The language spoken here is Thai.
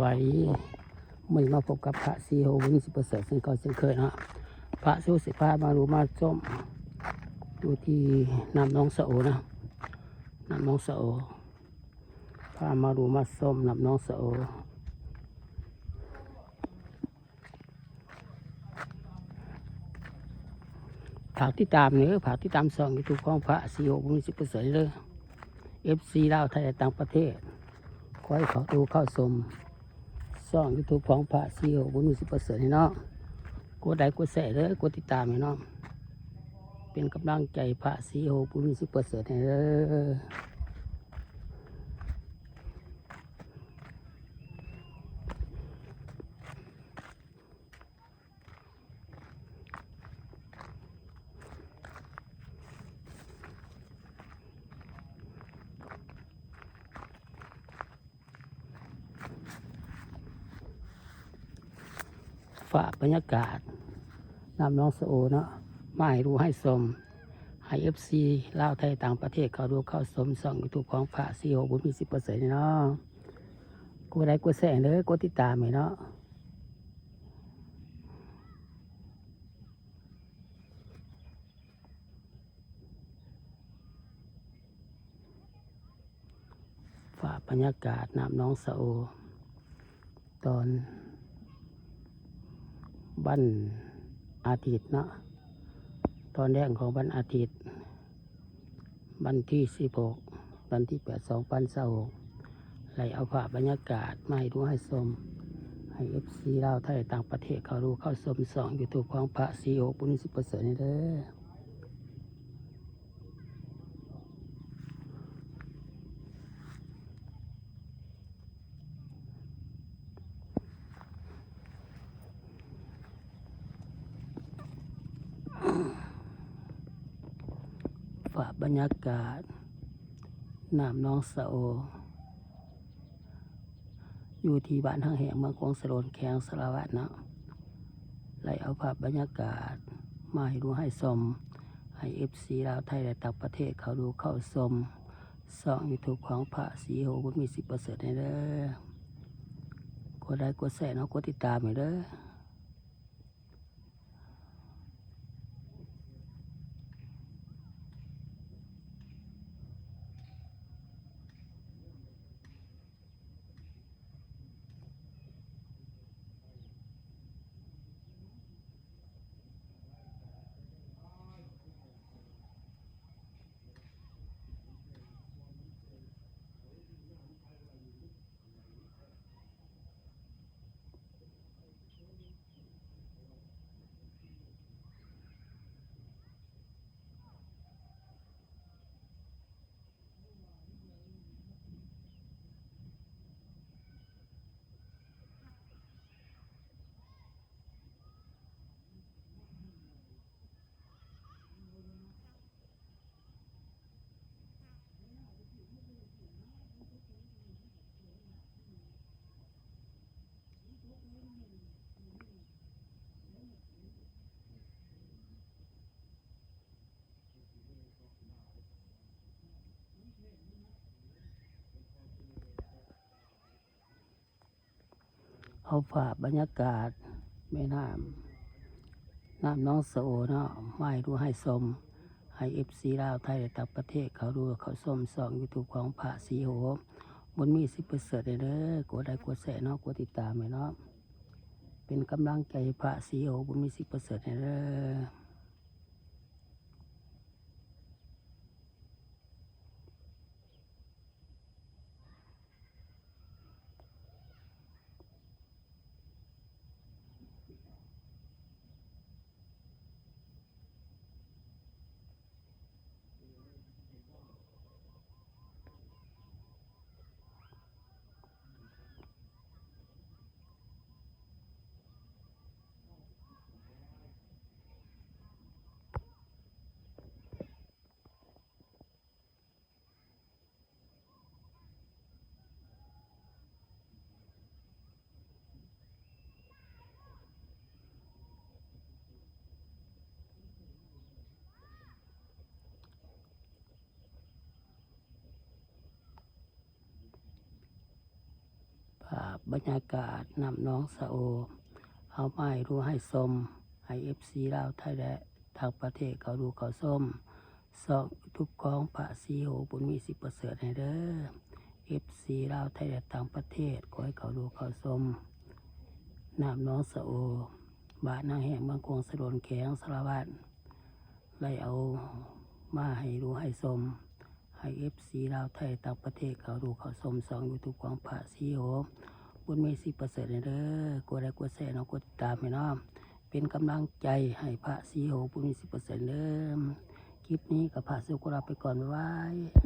บายดีมื่อมาพบกับพระซีโฮวิ่ง10%ซึ่งเขาเช่นเคยนะพระสู้สิพามาดูมาส้มอยู่ที่น้ำน้องสะโอนะน้ำน้องสะโอพามาดูมาส้มน้ำน้องสะโอผักที่ตามเนี่ยผักที่ตามซองยูทูบของพระซีโฮวิ่ง10%เลยFC ลาวไทยต่างประเทศขอให้เขาดูเข้าชมช่องยูทูบของพระซีโฮบุญมี10%ให้เนาะกดไลค์กดแชร์เลยกดติดตามให้เนาะเป็นกำลังใจพระซีโฮบุญมี10%ให้เลยฝากบรรยากาศน้ำน้องสะโอเนาะมาให้รู้ให้ชมให้FC ลาวไทยต่างประเทศเขาดูเข้าชมช่องยูทูบของพระซีโฮบุญมี10%เนาะกดไลค์กดแชร์เลยกดติดตามให้เนาะฝากบรรยากาศน้ำน้องสะโอตอนวันอาทิตย์เนาะตอนแรกของวันอาทิตย์วันที่16วันที่8/2/2026ไล่เอาภาพบรรยากาศมาให้ดูให้ชมให้FC ลาวไทยต่างประเทศเขาดูเข้าชมช่อง YouTube ของพระซีโฮบุญมี10%นี่เด้อฝากบรรยากาศน้ำน้องสะโออยู่ที่บ้านทางแห่งเมืองกวงสะโลนแขงสารวัตรเนาะไล่เอาภาพบรรยากาศมาให้ดูให้ชมให้ FC ลาวไทยและต่างประเทศเขาดูเข้าชมช่อง YouTube ของพระซีโฮบุญมี10%นี่เด้อกดไลค์กดแชร์เนาะกดติดตามให้เด้อเอาภาพบรรยากาศแม่น้ำน้องสะโอเนาะมาให้ดูให้ชมให้ FC ลาวไทยและต่างประเทศเขาดูเขาชมช่อง YouTube ของพระซีโฮบุญมี10%เด้อกดไลค์กดแชร์เนาะกดติดตามให้เนาะเป็นกำลังใจพระซีโฮบุญมี10%เด้อ บรรยากาศนำน้องสะโอเอามาให้ดูให้ชมให้FC ลาวไทยและทางประเทศเขาดูเขาส้มส่องทุกกองพระศรีโหบุญมีสิบประเสริฐให้เด้อ FC ลาวไทยและต่างประเทศขอให้เขาดูเขาชมนำน้องสะโอบาทนางแห่งบางกงสะดนแข็งสารวัตรไล่เอามาให้ดูให้ชมให้FC ลาวไทยต่างประเทศเขาดูเขาชมส่องยูทูบของพระศรีโหบุญมีสิบประเสริฐให้เด้อกดไลค์กดแชร์น้องกดติดตามให้น้องเป็นกำลังใจให้พระศรีโหบุญมีสิบประเสริฐเด้อคลิปนี้กับพระสุกุลาไปก่อนบ๊ายบาย